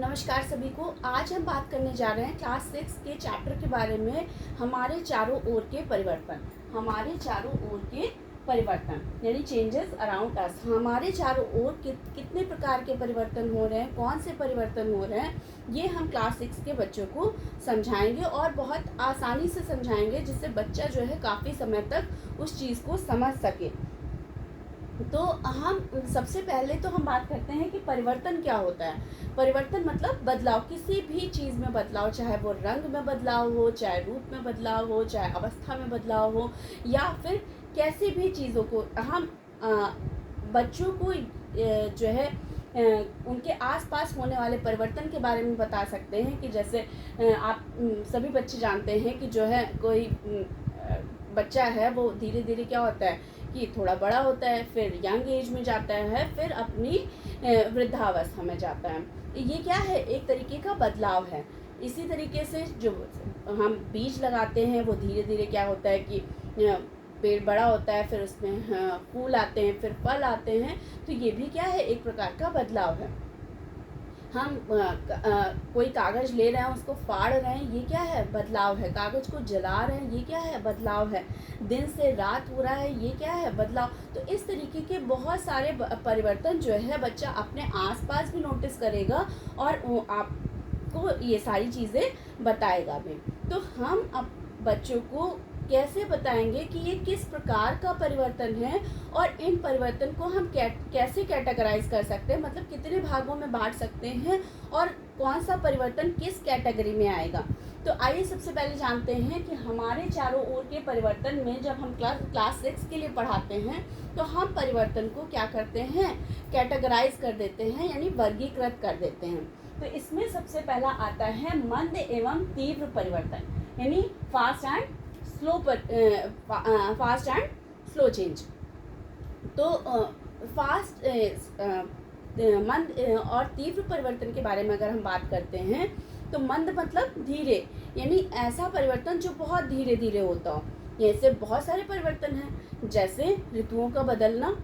नमस्कार सभी को। आज हम बात करने जा रहे हैं क्लास 6 के चैप्टर के बारे में, हमारे चारों ओर के परिवर्तन। हमारे चारों ओर के परिवर्तन यानी चेंजेस अराउंड अस। हमारे चारों ओर कितने प्रकार के परिवर्तन हो रहे हैं, कौन से परिवर्तन हो रहे हैं, ये हम क्लास 6 के बच्चों को समझाएंगे और बहुत आसानी से समझाएंगे, जिससे बच्चा जो है काफ़ी समय तक उस चीज़ को समझ सके। तो हम सबसे पहले तो हम बात करते हैं कि परिवर्तन क्या होता है। परिवर्तन मतलब बदलाव, किसी भी चीज़ में बदलाव, चाहे वो रंग में बदलाव हो, चाहे रूप में बदलाव हो, चाहे अवस्था में बदलाव हो, या फिर कैसी भी चीज़ों को हम बच्चों को जो है उनके आसपास होने वाले परिवर्तन के बारे में बता सकते हैं। कि जैसे आप सभी बच्चे जानते हैं कि जो है कोई बच्चा है वो धीरे धीरे क्या होता है कि थोड़ा बड़ा होता है, फिर यंग एज में जाता है, फिर अपनी वृद्धावस्था में जाता है। ये क्या है, एक तरीके का बदलाव है। इसी तरीके से जो हम बीज लगाते हैं वो धीरे धीरे क्या होता है कि पेड़ बड़ा होता है, फिर उसमें फूल आते हैं, फिर फल आते हैं। तो ये भी क्या है, एक प्रकार का बदलाव है। हम कोई कागज़ ले रहे हैं, उसको फाड़ रहे हैं, ये क्या है, बदलाव है। कागज़ को जला रहे हैं, ये क्या है, बदलाव है। दिन से रात हो रहा है, ये क्या है, बदलाव। तो इस तरीके के बहुत सारे परिवर्तन जो है बच्चा अपने आसपास भी नोटिस करेगा और आपको ये सारी चीज़ें बताएगा भी। तो हम अब बच्चों को कैसे बताएंगे कि ये किस प्रकार का परिवर्तन है और इन परिवर्तन को हम कैसे कैटेगराइज कर सकते हैं, मतलब कितने भागों में बांट सकते हैं और कौन सा परिवर्तन किस कैटेगरी में आएगा। तो आइए सबसे पहले जानते हैं कि हमारे चारों ओर के परिवर्तन में जब हम क्लास 6 के लिए पढ़ाते हैं तो हम परिवर्तन को क्या करते हैं, कैटेगराइज कर देते हैं, यानी वर्गीकृत कर देते हैं। तो इसमें सबसे पहला आता है मंद एवं तीव्र परिवर्तन, यानी फास्ट एंड स्लो चेंज। तो मंद और तीव्र परिवर्तन के बारे में अगर हम बात करते हैं तो मंद मतलब धीरे, यानी ऐसा परिवर्तन जो बहुत धीरे धीरे होता हो। ऐसे बहुत सारे परिवर्तन हैं, जैसे ऋतुओं का बदलना,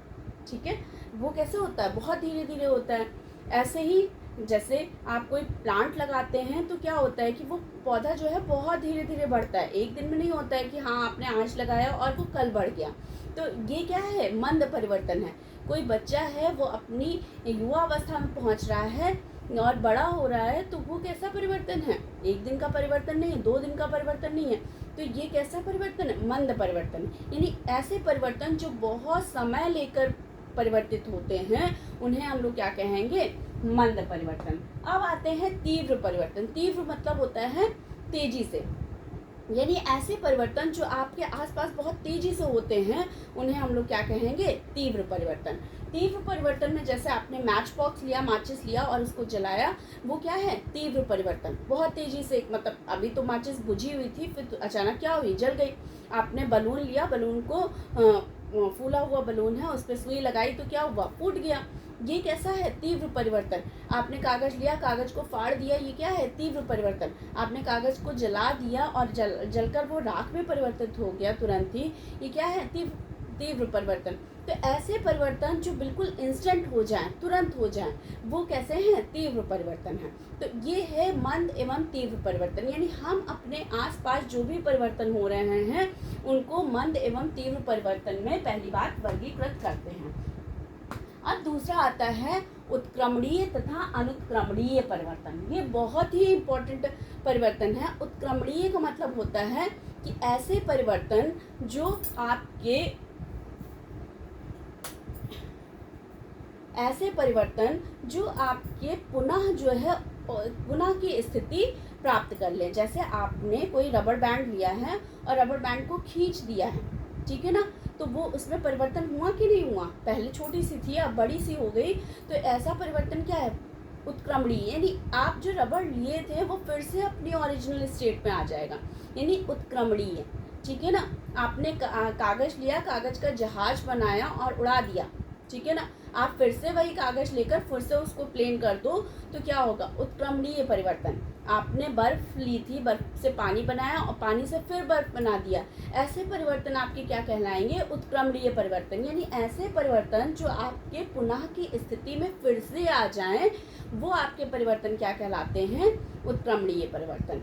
ठीक है, वो कैसे होता है, बहुत धीरे धीरे होता है। ऐसे ही जैसे आप कोई प्लांट लगाते हैं तो क्या होता है कि वो पौधा जो है बहुत धीरे धीरे बढ़ता है, एक दिन में नहीं होता है कि हाँ आपने आज लगाया और वो कल बढ़ गया। तो ये क्या है, मंद परिवर्तन है। कोई बच्चा है वो अपनी युवा अवस्था में पहुंच रहा है और बड़ा हो रहा है, तो वो कैसा परिवर्तन है, एक दिन का परिवर्तन नहीं है, 2 दिन का परिवर्तन नहीं है। तो ये कैसा परिवर्तन है, मंद परिवर्तन। यानी ऐसे परिवर्तन जो बहुत समय लेकर परिवर्तित होते हैं उन्हें हम लोग क्या कहेंगे, मंद परिवर्तन। अब आते हैं तीव्र परिवर्तन। तीव्र मतलब होता है तेजी से, यानी ऐसे परिवर्तन जो आपके आसपास बहुत तेजी से होते हैं उन्हें हम लोग क्या कहेंगे, तीव्र परिवर्तन। तीव्र परिवर्तन में जैसे आपने मैच बॉक्स लिया, माचिस लिया और उसको जलाया, वो क्या है, तीव्र परिवर्तन। बहुत तेजी से, मतलब अभी तो माचिस बुझी हुई थी, फिर तो अचानक क्या हुई, जल गई। आपने बलून लिया, बलून को फूला हुआ बलून है, उस पर सुई लगाई तो क्या हुआ, फूट गया। ये कैसा है, तीव्र परिवर्तन। आपने कागज़ लिया, कागज़ को फाड़ दिया, ये क्या है, तीव्र परिवर्तन। आपने कागज़ को जला दिया और जलकर वो राख में परिवर्तित हो गया तुरंत ही, ये क्या है, तीव्र परिवर्तन। तो ऐसे परिवर्तन जो बिल्कुल इंस्टेंट हो जाएं, तुरंत हो जाएं, वो कैसे हैं, तीव्र परिवर्तन है। तो ये है मंद एवं तीव्र परिवर्तन, यानी हम अपने आसपास जो भी परिवर्तन हो रहे हैं उनको मंद एवं तीव्र परिवर्तन में पहली बात वर्गीकृत करते हैं। अब दूसरा आता है उत्क्रमणीय तथा अनुत्क्रमणीय परिवर्तन। ये बहुत ही इम्पोर्टेंट परिवर्तन है। उत्क्रमणीय का मतलब होता है कि ऐसे परिवर्तन जो आपके पुनः की स्थिति प्राप्त कर ले। जैसे आपने कोई रबर बैंड लिया है और रबर बैंड को खींच दिया है, ठीक है ना, तो वो उसमें परिवर्तन हुआ कि नहीं हुआ, पहले छोटी सी थी अब बड़ी सी हो गई। तो ऐसा परिवर्तन क्या है, उत्क्रमणीय, यानी आप जो रबर लिए थे वो फिर से अपनी ओरिजिनल स्टेट में आ जाएगा, यानी उत्क्रमणीय, ठीक है ना। आपने कागज़ लिया, कागज़ का जहाज बनाया और उड़ा दिया, ठीक है ना, आप फिर से वही कागज़ लेकर फिर से उसको प्लेन कर दो तो क्या होगा, उत्क्रमणीय परिवर्तन। आपने बर्फ़ ली थी, बर्फ़ से पानी बनाया और पानी से फिर बर्फ़ बना दिया, ऐसे परिवर्तन आपके क्या कहलाएंगे? उत्क्रमणीय परिवर्तन। यानी ऐसे परिवर्तन जो आपके पुनः की स्थिति में फिर से आ जाएं, वो आपके परिवर्तन क्या कहलाते हैं? उत्क्रमणीय परिवर्तन।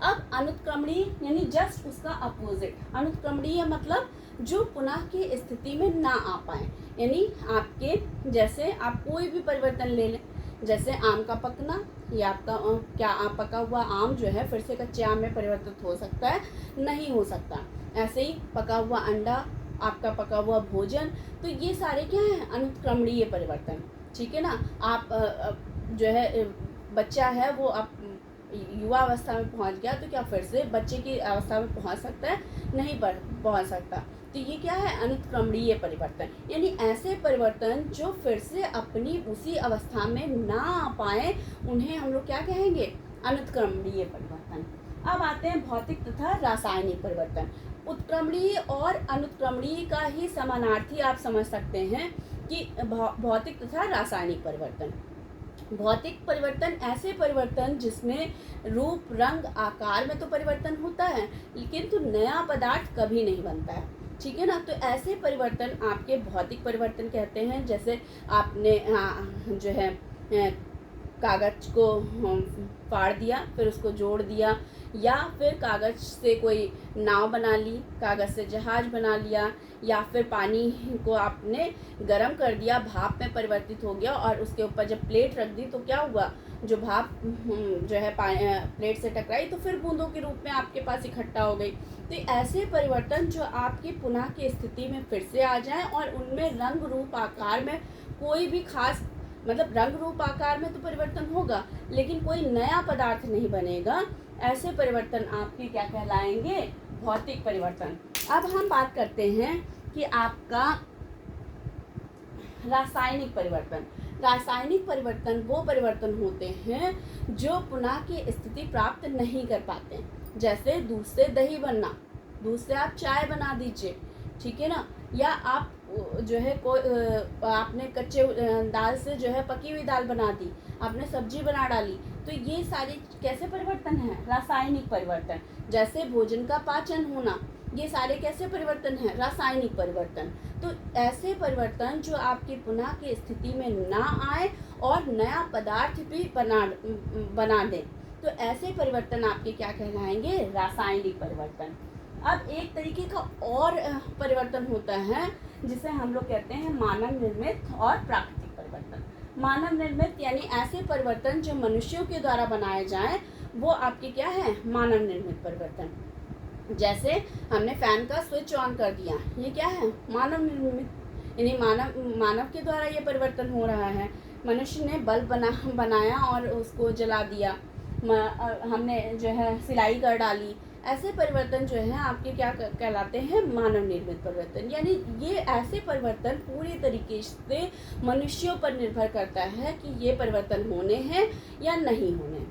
अब अनुत्क्रमणीय यानी जस्ट उसका अपोजिट। अनुत्क्रमणीय मतलब जो पुनः की स्थिति में ना आ पाए। यानी आपके जैसे आप कोई भी परिवर्तन ले लें, जैसे आम का पकना, या आपका क्या पका हुआ आम जो है फिर से कच्चे आम में परिवर्तित हो सकता है? नहीं हो सकता। ऐसे ही पका हुआ अंडा, आपका पका हुआ भोजन, तो ये सारे क्या हैं? अनुत्क्रमणीय परिवर्तन। ठीक है ना। आप जो है बच्चा है वो आप युवा अवस्था में पहुंच गया, तो क्या फिर से बच्चे की अवस्था में पहुंच सकता है? नहीं पहुंच सकता। तो ये क्या है? अनुत्क्रमणीय परिवर्तन। यानी ऐसे परिवर्तन जो फिर से अपनी उसी अवस्था में ना आ पाए, उन्हें हम लोग क्या कहेंगे? अनुत्क्रमणीय परिवर्तन। अब आते हैं भौतिक तथा रासायनिक परिवर्तन। उत्क्रमणीय और अनुत्क्रमणीय का ही समानार्थी आप समझ सकते हैं कि भौतिक तथा रासायनिक परिवर्तन। भौतिक परिवर्तन ऐसे परिवर्तन जिसमें रूप, रंग, आकार में तो परिवर्तन होता है, लेकिन तो नया पदार्थ कभी नहीं बनता है। ठीक है ना। तो ऐसे परिवर्तन आपके भौतिक परिवर्तन कहते हैं। जैसे आपने जो है कागज को फाड़ दिया, फिर उसको जोड़ दिया, या फिर कागज से कोई नाव बना ली, कागज से जहाज बना लिया, या फिर पानी को आपने गर्म कर दिया, भाप में परिवर्तित हो गया, और उसके ऊपर जब प्लेट रख दी तो क्या हुआ? जो भाप जो है प्लेट से टकराई तो फिर बूंदों के रूप में आपके पास इकट्ठा हो गई। तो ऐसे परिवर्तन जो आपकी पुनः की स्थिति में फिर से आ जाएं और उनमें रंग, रूप, आकार में कोई भी खास, मतलब रंग, रूप, आकार में तो परिवर्तन होगा, लेकिन कोई नया पदार्थ नहीं बनेगा, ऐसे परिवर्तन आपके क्या कहलाएंगे? भौतिक परिवर्तन। अब हम बात करते हैं कि आपका रासायनिक परिवर्तन। रासायनिक परिवर्तन वो परिवर्तन होते हैं जो पुनः की स्थिति प्राप्त नहीं कर पाते। जैसे दूध से दही बनना, दूध से आप चाय बना दीजिए, ठीक है ना। या आप जो है कोई आपने कच्चे दाल से जो है पकी हुई दाल बना दी, आपने सब्जी बना डाली, तो ये सारी कैसे परिवर्तन है? रासायनिक परिवर्तन। जैसे भोजन का पाचन होना, ये सारे कैसे परिवर्तन हैं? रासायनिक परिवर्तन। तो ऐसे परिवर्तन जो आपकी पुनः की स्थिति में ना आए और नया पदार्थ भी बना दें, तो ऐसे परिवर्तन आपके क्या कहलाएंगे? रासायनिक परिवर्तन। अब एक तरीके का और परिवर्तन होता है जिसे हम लोग कहते हैं मानव निर्मित और प्राकृतिक परिवर्तन। मानव निर्मित यानी ऐसे परिवर्तन जो मनुष्यों के द्वारा बनाए जाएं, वो आपके क्या है? मानव निर्मित परिवर्तन। जैसे हमने फैन का स्विच ऑन कर दिया, ये क्या है? मानव निर्मित, यानी मानव के द्वारा ये परिवर्तन हो रहा है। मनुष्य ने बल्ब बनाया और उसको जला दिया, हमने जो है सिलाई कर डाली। ऐसे परिवर्तन जो है आपके क्या कहलाते हैं? मानव निर्मित परिवर्तन। यानी ये ऐसे परिवर्तन पूरी तरीके से मनुष्यों पर निर्भर करता है कि ये परिवर्तन होने हैं या नहीं होने।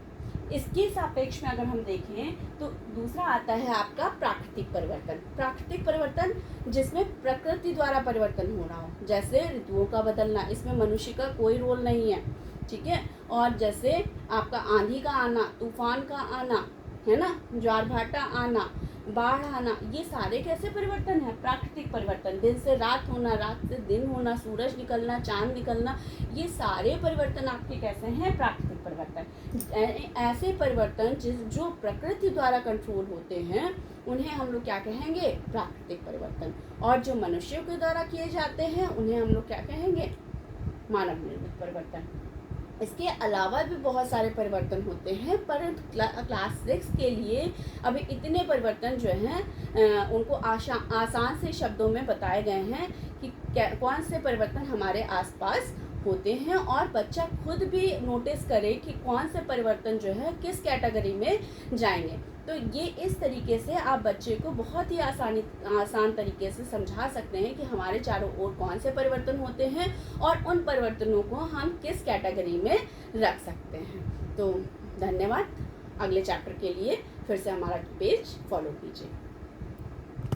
इसके सापेक्ष में अगर हम देखें तो दूसरा आता है आपका प्राकृतिक परिवर्तन। प्राकृतिक परिवर्तन जिसमें प्रकृति द्वारा परिवर्तन हो रहा हो, जैसे ऋतुओं का बदलना, इसमें मनुष्य का कोई रोल नहीं है, ठीक है। और जैसे आपका आंधी का आना, तूफान का आना, है ना, ज्वार भाटा आना, बाढ़ आना, ये सारे कैसे परिवर्तन है? प्राकृतिक परिवर्तन। दिन से रात होना, रात से दिन होना, सूरज निकलना, चांद निकलना, ये सारे परिवर्तन आपके कैसे हैं? प्राकृतिक परिवर्तन। ऐसे परिवर्तन जो प्रकृति द्वारा कंट्रोल होते हैं, उन्हें हम लोग क्या कहेंगे? प्राकृतिक परिवर्तन। और जो मनुष्यों के द्वारा किए जाते हैं, उन्हें हम लोग क्या कहेंगे? मानव निर्मित परिवर्तन। इसके अलावा भी बहुत सारे परिवर्तन होते हैं, परंतु क्लास 6 के लिए अभी इतने परिवर्तन जो हैं उनको आसान से शब्दों में बताए गए हैं कि कौन से परिवर्तन हमारे आसपास होते हैं, और बच्चा खुद भी नोटिस करे कि कौन से परिवर्तन जो है किस कैटेगरी में जाएंगे। तो ये इस तरीके से आप बच्चे को बहुत ही आसान तरीके से समझा सकते हैं कि हमारे चारों ओर कौन से परिवर्तन होते हैं और उन परिवर्तनों को हम किस कैटेगरी में रख सकते हैं। तो धन्यवाद। अगले चैप्टर के लिए फिर से हमारा पेज फॉलो कीजिए।